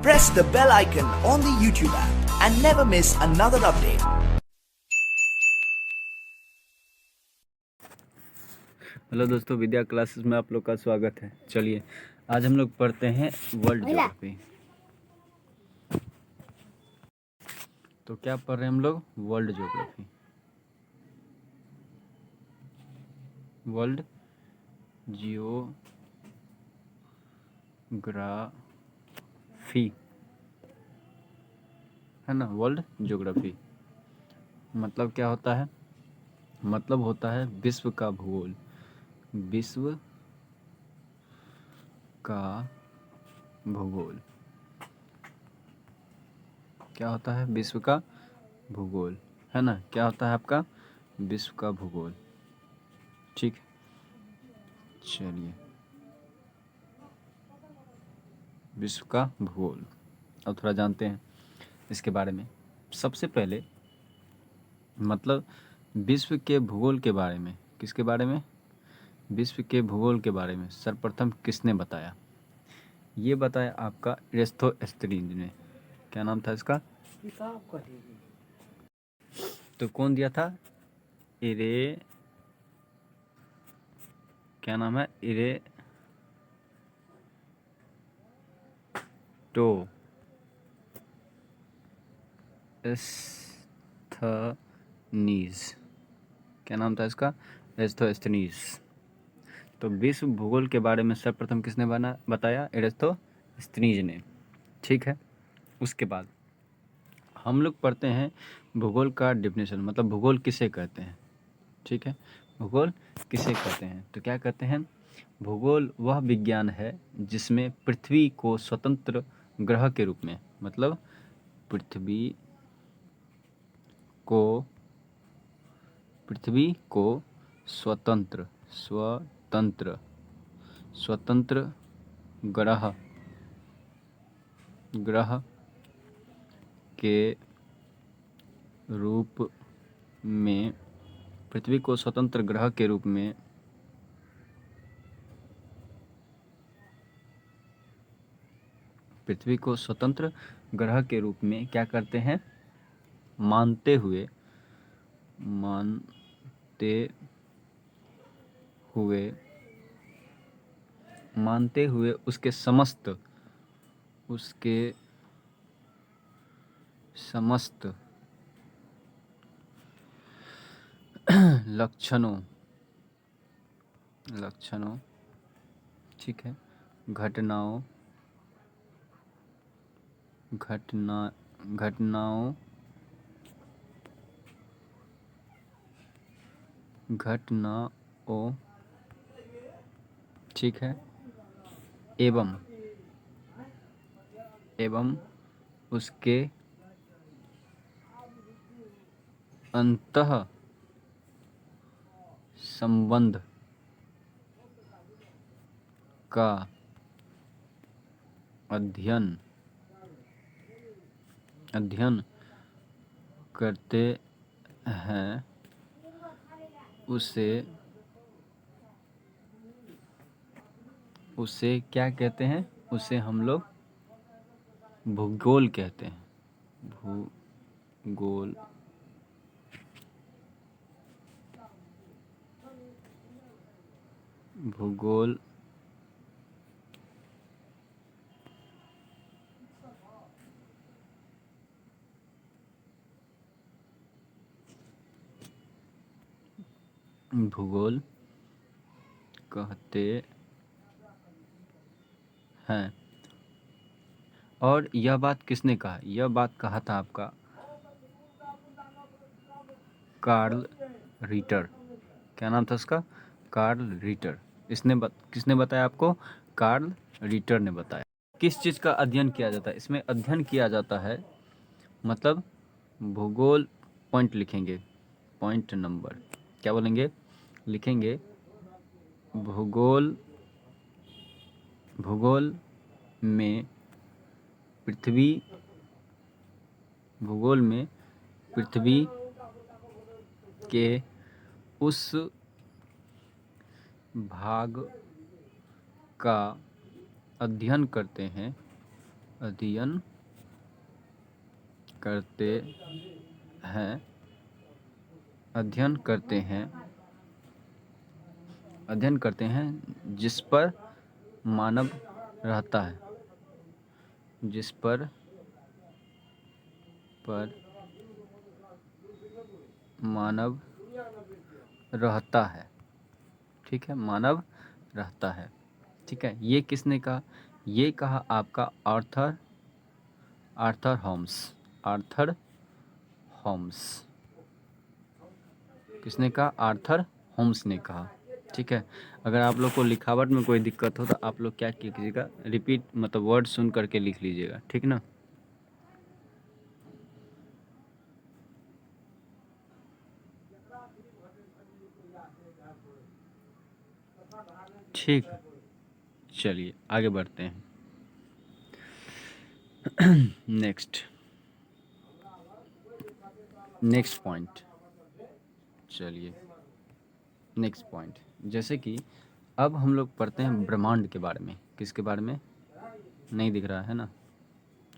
Press the bell icon on the YouTube app and never miss another update. Hello दोस्तों, विद्या classes में आप लोग का स्वागत है। चलिए आज हम लोग पढ़ते हैं वर्ल्ड ज्योग्राफी। तो क्या पढ़ रहे हैं हम लोग? World geography. वर्ल्ड जियोग्राफी है ना। वर्ल्ड ज्योग्राफी मतलब क्या होता है? मतलब होता है विश्व का भूगोल। विश्व का भूगोल क्या होता है? विश्व का भूगोल है ना। क्या होता है आपका? विश्व का भूगोल। ठीक है, चलिए विश्व का भूगोल अब थोड़ा जानते हैं इसके बारे में। सबसे पहले मतलब विश्व के भूगोल के बारे में। किसके बारे में? विश्व के भूगोल के बारे में सर्वप्रथम किसने बताया? ये बताया आपका एरिस्टोस्थेनीज ने। क्या नाम था इसका? तो कौन दिया था? क्या नाम है? एरिस्टोस्थनीज। क्या नाम था इसका? एरिस्टोस्थनीज। तो विश्व भूगोल के बारे में सर्वप्रथम किसने बताया? एरिस्टोस्थनीज ने। ठीक है, उसके बाद हम लोग पढ़ते हैं भूगोल का डिफिनेशन। मतलब भूगोल किसे कहते हैं? ठीक है, भूगोल किसे कहते हैं? तो क्या कहते हैं? भूगोल वह विज्ञान है जिसमें पृथ्वी को स्वतंत्र ग्रह के रूप में, मतलब पृथ्वी को स्वतंत्र ग्रह के रूप में पृथ्वी को स्वतंत्र ग्रह के रूप में क्या करते हैं? मानते हुए उसके समस्त लक्षणों, ठीक है, घटनाओं ठीक है, एवं उसके अंतः संबंध का अध्ययन करते हैं, उसे क्या कहते हैं? उसे हम लोग भूगोल कहते हैं। भूगोल भूगोल कहते हैं। और यह बात किसने कहा? यह बात कहा था आपका कार्ल रीटर। क्या नाम था उसका? Carl Ritter. किसने बताया आपको? कार्ल रीटर ने बताया। किस चीज़ का अध्ययन किया जाता है? इसमें अध्ययन किया जाता है, मतलब भूगोल पॉइंट लिखेंगे, पॉइंट नंबर क्या बोलेंगे? लिखेंगे भूगोल में पृथ्वी के उस भाग का अध्ययन करते हैं अध्ययन करते हैं, अध्ययन करते हैं, अध्ययन करते हैं जिस पर मानव रहता है, जिस पर मानव रहता है। ठीक है, मानव रहता है। ठीक है, ये किसने कहा? ये कहा आपका आर्थर होम्स। आर्थर होम्स किसने कहा? आर्थर होम्स ने कहा। ठीक है, अगर आप लोग को लिखावट में कोई दिक्कत हो तो आप लोग क्या कीजिएगा, रिपीट मतलब वर्ड सुन करके लिख लीजिएगा। ठीक ना? ठीक, चलिए आगे बढ़ते हैं। नेक्स्ट पॉइंट, चलिए नेक्स्ट पॉइंट, जैसे कि अब हम लोग पढ़ते हैं ब्रह्मांड के बारे में। किसके बारे में? नहीं दिख रहा है ना?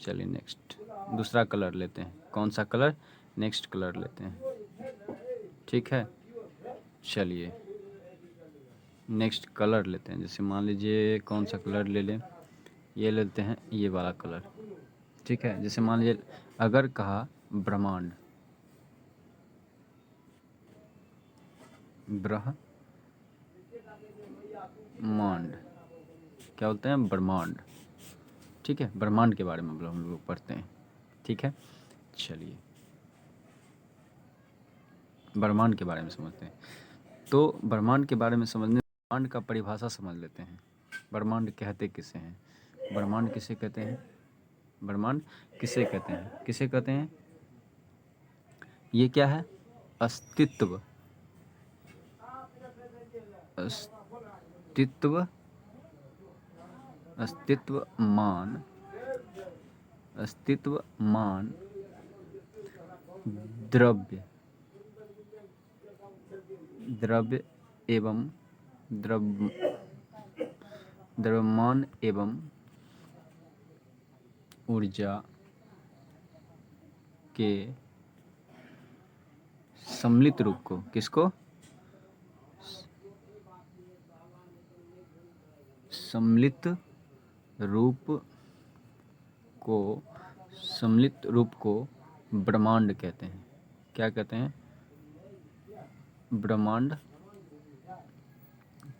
चलिए नेक्स्ट, दूसरा कलर लेते हैं। कौन सा कलर? नेक्स्ट कलर लेते हैं। ठीक है, चलिए नेक्स्ट कलर लेते हैं। जैसे मान लीजिए कौन सा कलर ले लें, ये लेते हैं, ये वाला कलर। ठीक है, जैसे मान लीजिए अगर कहा ब्रह्मांड, ब्रह्मांड क्या बोलते हैं? ब्रह्मांड। ठीक है, ब्रह्मांड के बारे में हम लोग पढ़ते हैं। ठीक है, चलिए ब्रह्मांड के बारे में समझते हैं। तो ब्रह्मांड के बारे में समझने, ब्रह्मांड का परिभाषा समझ लेते हैं। ब्रह्मांड कहते किसे हैं? ब्रह्मांड किसे कहते हैं? ब्रह्मांड किसे कहते हैं? किसे कहते हैं? ये क्या है? अस्तित्व, अस्तित्व, अस्तित्वमान, अस्तित्वमान द्रव्य, द्रव्य एवं द्रव्यमान एवं ऊर्जा के सम्मिलित रूप को, किसको? सम्मिलित रूप को, सम्मिलित रूप को ब्रह्मांड कहते हैं। क्या कहते हैं? ब्रह्मांड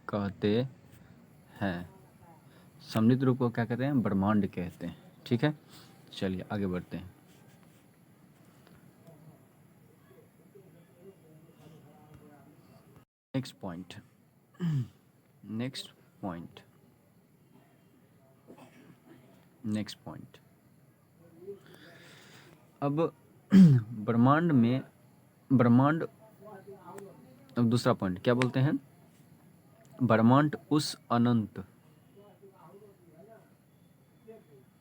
कहते हैं। सम्मिलित रूप को क्या कहते हैं? ब्रह्मांड कहते हैं। ठीक है, चलिए आगे बढ़ते हैं। Next point, next point, next point. अब ब्रह्मांड में, ब्रह्मांड, अब दूसरा पॉइंट क्या बोलते हैं? ब्रह्मांड उस अनंत,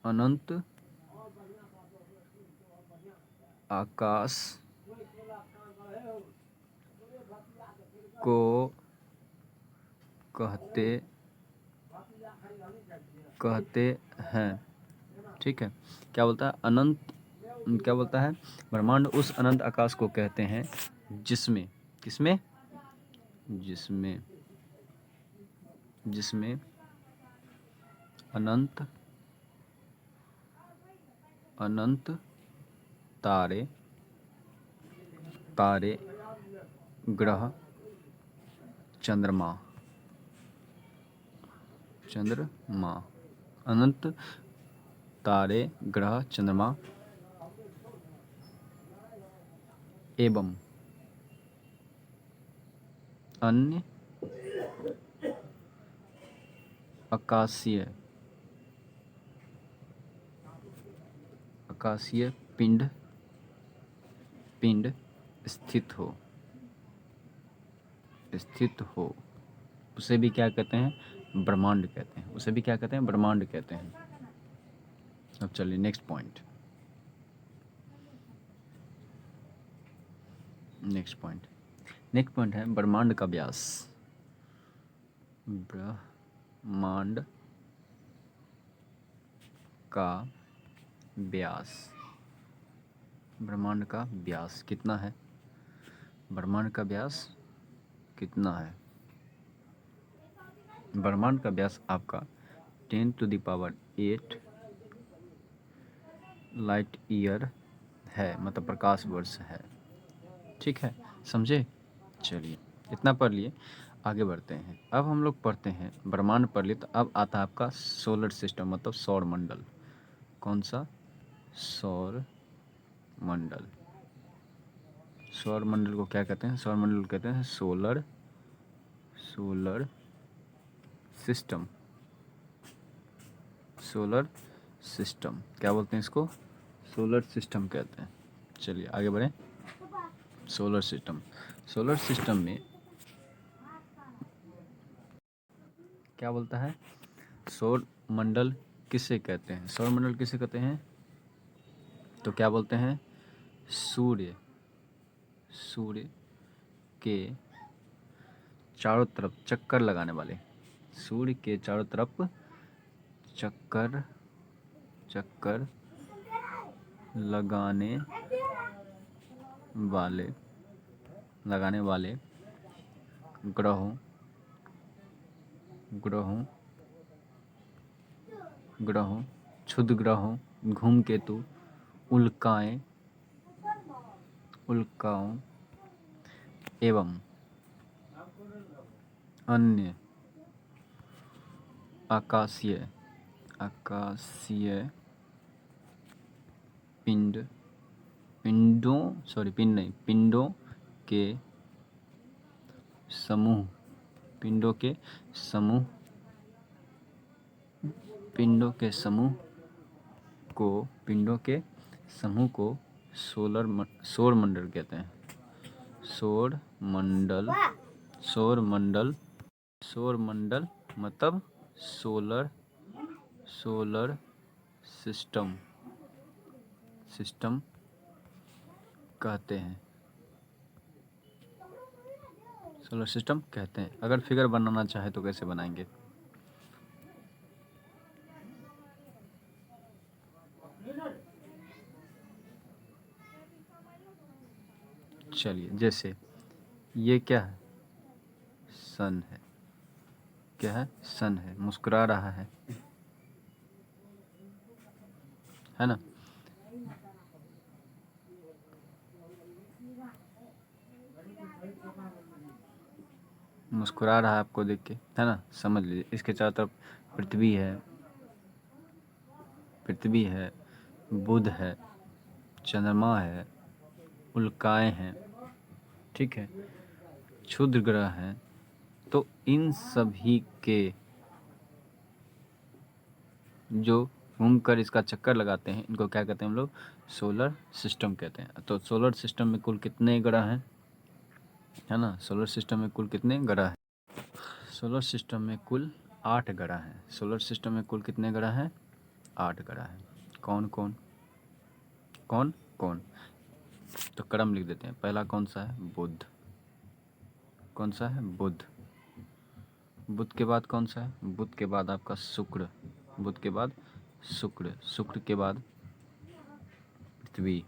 अनंत आकाश को कहते हैं। ठीक है, क्या बोलता है? अनंत, क्या बोलता है? ब्रह्मांड उस अनंत आकाश को कहते हैं जिसमें, किसमें? जिसमें, जिसमें अनंत, अनंत तारे, तारे, ग्रह, चंद्रमा, चंद्रमा, अनंत तारे, ग्रह, चंद्रमा एवं अन्य आकाशीय, आकाशीय पिंड, पिंड स्थित हो, स्थित हो, उसे भी क्या कहते हैं? ब्रह्मांड कहते हैं। उसे भी क्या कहते हैं? ब्रह्मांड कहते हैं। अब चलिए next point, next point, next point है ब्रह्मांड का व्यास। ब्रह्मांड का व्यास, ब्रह्मांड का व्यास कितना है? ब्रह्मांड का व्यास कितना है? ब्रह्मांड का व्यास आपका 10⁸ लाइट ईयर है, मतलब प्रकाश वर्ष है। ठीक है, समझे? चलिए, इतना पढ़ लिए, आगे बढ़ते हैं। अब हम लोग पढ़ते हैं, ब्रह्मांड पढ़ लिए, तो अब आता है आपका सोलर सिस्टम, मतलब सौर मंडल। कौन सा? सौर मंडल। सौर मंडल को क्या कहते हैं? सौर मंडल कहते हैं सोलर सिस्टम। सोलर सिस्टम क्या बोलते हैं इसको? सोलर सिस्टम कहते हैं। चलिए आगे बढ़ें। सोलर सिस्टम में क्या बोलता है? सौर मंडल किसे कहते हैं? सौर मंडल किसे कहते हैं? तो क्या बोलते हैं? सूर्य के चारों तरफ चक्कर लगाने वाले, सूर्य के चारों तरफ चक्कर लगाने वाले ग्रहों क्षुद्र ग्रहों, धूमकेतु, उल्काएं एवं अन्य आकाशीय पिंडों के समूह को सौर मंडल कहते हैं। सौर मंडल मतलब सोलर सिस्टम कहते हैं। सोलर सिस्टम कहते हैं। अगर फिगर बनाना चाहे तो कैसे बनाएंगे? चलिए, जैसे ये क्या है? सन है। क्या है? सन है, मुस्कुरा रहा है ना? मुस्कुरा रहा है आपको देख के, है ना? समझ लीजिए। इसके चारों तरफ पृथ्वी है, बुध है, चंद्रमा है, उल्काएं हैं, ठीक है, क्षुद्र ग्रह हैं। तो इन सभी के जो घूमकर इसका चक्कर लगाते हैं, इनको क्या कहते हैं हम लोग? सोलर सिस्टम कहते हैं। तो सोलर सिस्टम में कुल कितने ग्रह हैं, है ना? सोलर सिस्टम में कुल कितने ग्रह हैं? सोलर सिस्टम में कुल 8 ग्रह हैं। सोलर सिस्टम में कुल कितने ग्रह हैं? 8 ग्रह हैं। कौन कौन? तो क्रम लिख देते हैं। पहला कौन सा है? बुध। कौन सा है? बुध। बुध के बाद कौन सा है? बुध के बाद आपका शुक्र। बुध के बाद शुक्र। शुक्र के बाद पृथ्वी।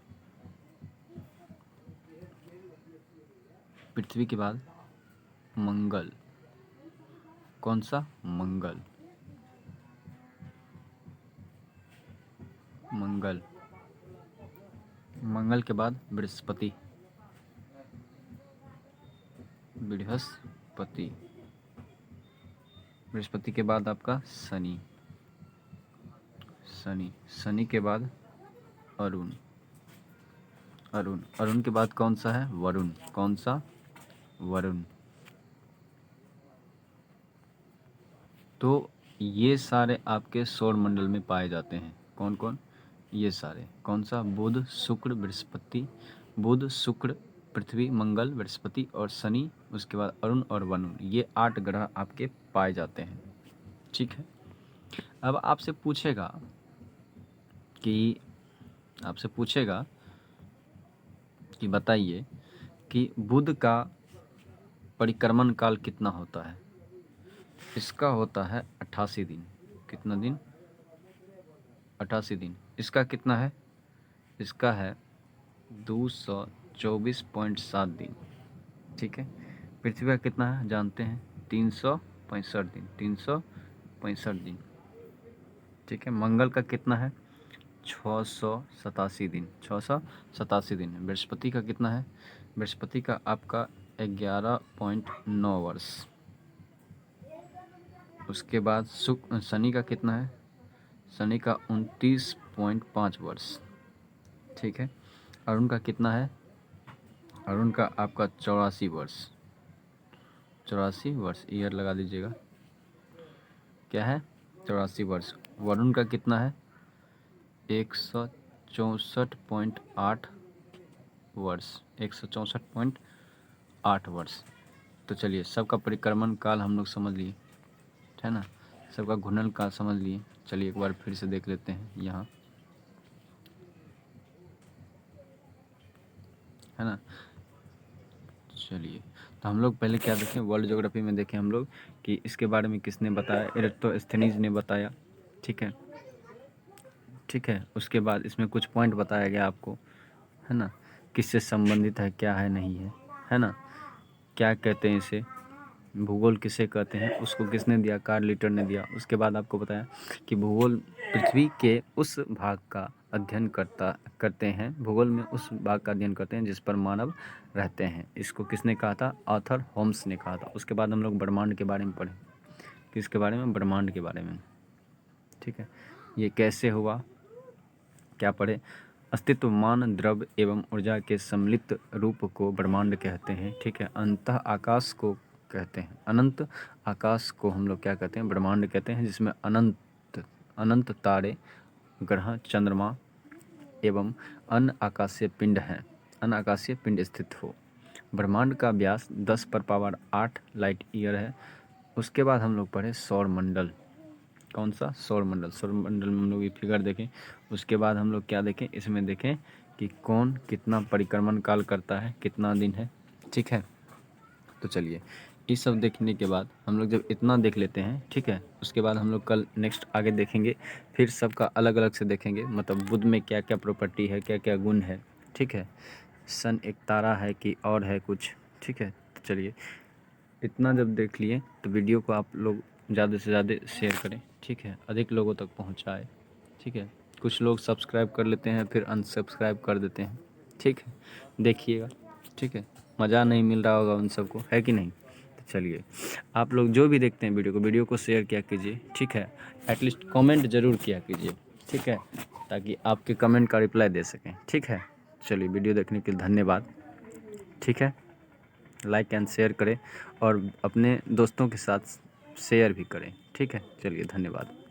पृथ्वी के बाद मंगल। कौन सा? मंगल। मंगल के बाद बृहस्पति। बृहस्पति के बाद आपका शनि। शनि के बाद अरुण। अरुण के बाद कौन सा है? वरुण। कौन सा? वरुण। तो ये सारे आपके सौर मंडल में पाए जाते हैं। कौन कौन? ये सारे। कौन सा? बुध, शुक्र, बृहस्पति। बुध, शुक्र, पृथ्वी, मंगल, बृहस्पति और शनि। उसके बाद अरुण और वरुण। ये 8 ग्रह आपके पाए जाते हैं। ठीक है। अब आपसे पूछेगा कि बताइए कि बुध का परिक्रमण काल कितना होता है? इसका होता है 88 दिन। कितना दिन? 88 दिन। इसका कितना है? इसका है 224.7 दिन। ठीक है। पृथ्वी का कितना है जानते हैं? 365 दिन। 365 दिन। ठीक है। मंगल का कितना है? 687 दिन। 687 दिन। बृहस्पति का कितना है? बृहस्पति का आपका 11.9 वर्ष। उसके बाद शनि का कितना है? शनि का 29.5 वर्ष। ठीक है। अरुण का कितना है? अरुण का आपका 84 वर्ष। 84 वर्ष, ईयर लगा दीजिएगा। क्या है? 84 वर्ष। वरुण का कितना है? 164.8 वर्ष। 164.8 वर्ष। तो चलिए, सबका परिक्रमण काल हम लोग समझ लिए, है ना। सबका घूर्णन काल समझ लिए। चलिए एक बार फिर से देख लेते हैं यहाँ, है ना। चलिए, तो हम लोग पहले क्या देखें? वर्ल्ड ज्योग्राफी में देखें हम लोग कि इसके बारे में किसने बताया? एराटोस्थेनीज ने बताया। ठीक है। ठीक है। उसके बाद इसमें कुछ पॉइंट बताया गया आपको, है ना, किससे संबंधित है, क्या है, नहीं है ना, क्या कहते हैं इसे, भूगोल किसे कहते हैं, उसको किसने दिया? कार्ल लिटर ने दिया। उसके बाद आपको बताया कि भूगोल पृथ्वी के उस भाग का अध्ययन करते हैं, भूगोल में उस भाग का अध्ययन करते हैं जिस पर मानव रहते हैं। इसको किसने कहा था? आर्थर होम्स ने कहा था। उसके बाद हम लोग ब्रह्मांड के बारे में पढ़े। किसके बारे में? ब्रह्मांड के बारे में। ठीक है। ये कैसे हुआ, क्या पढ़े? अस्तित्वमान द्रव्य एवं ऊर्जा के सम्मिलित रूप को ब्रह्मांड कहते हैं। ठीक है। अंतः आकाश को कहते हैं, अनंत आकाश को हम लोग क्या कहते हैं? ब्रह्मांड कहते हैं, जिसमें अनंत अनंत तारे, ग्रह, चंद्रमा एवं अन्य आकाशीय पिंड हैं, अन्य आकाशीय पिंड स्थित हो। ब्रह्मांड का व्यास 10⁸ लाइट ईयर है। उसके बाद हम लोग पढ़े सौर मंडल। कौन सा? सौर मंडल। सौर मंडल में हम लोग ये फिगर देखें। उसके बाद हम लोग क्या देखें? इसमें देखें कि कौन कितना परिक्रमण काल करता है, कितना दिन है। ठीक है। तो चलिए, ये सब देखने के बाद हम लोग जब इतना देख लेते हैं, ठीक है, उसके बाद हम लोग कल नेक्स्ट आगे देखेंगे, फिर सबका अलग अलग से देखेंगे, मतलब बुध में क्या क्या प्रॉपर्टी है, क्या क्या गुण है। ठीक है। सन एक तारा है कि और है कुछ। ठीक है। तो चलिए, इतना जब देख लिए तो वीडियो को आप लोग ज़्यादा से ज़्यादा शेयर करें। ठीक है। अधिक लोगों तक पहुंचाएं। ठीक है। कुछ लोग सब्सक्राइब कर लेते हैं फिर अनसब्सक्राइब कर देते हैं। ठीक है। देखिएगा। ठीक है। मज़ा नहीं मिल रहा होगा उन सबको, है कि नहीं। तो चलिए, आप लोग जो भी देखते हैं वीडियो को शेयर किया कीजिए। ठीक है। एटलीस्ट कमेंट ज़रूर किया कीजिए। ठीक है, ताकि आपके कमेंट का रिप्लाई दे सकें। ठीक है। चलिए, वीडियो देखने के लिए धन्यवाद। ठीक है। लाइक एंड शेयर करें और अपने दोस्तों के साथ शेयर भी करें। ठीक है। चलिए, धन्यवाद।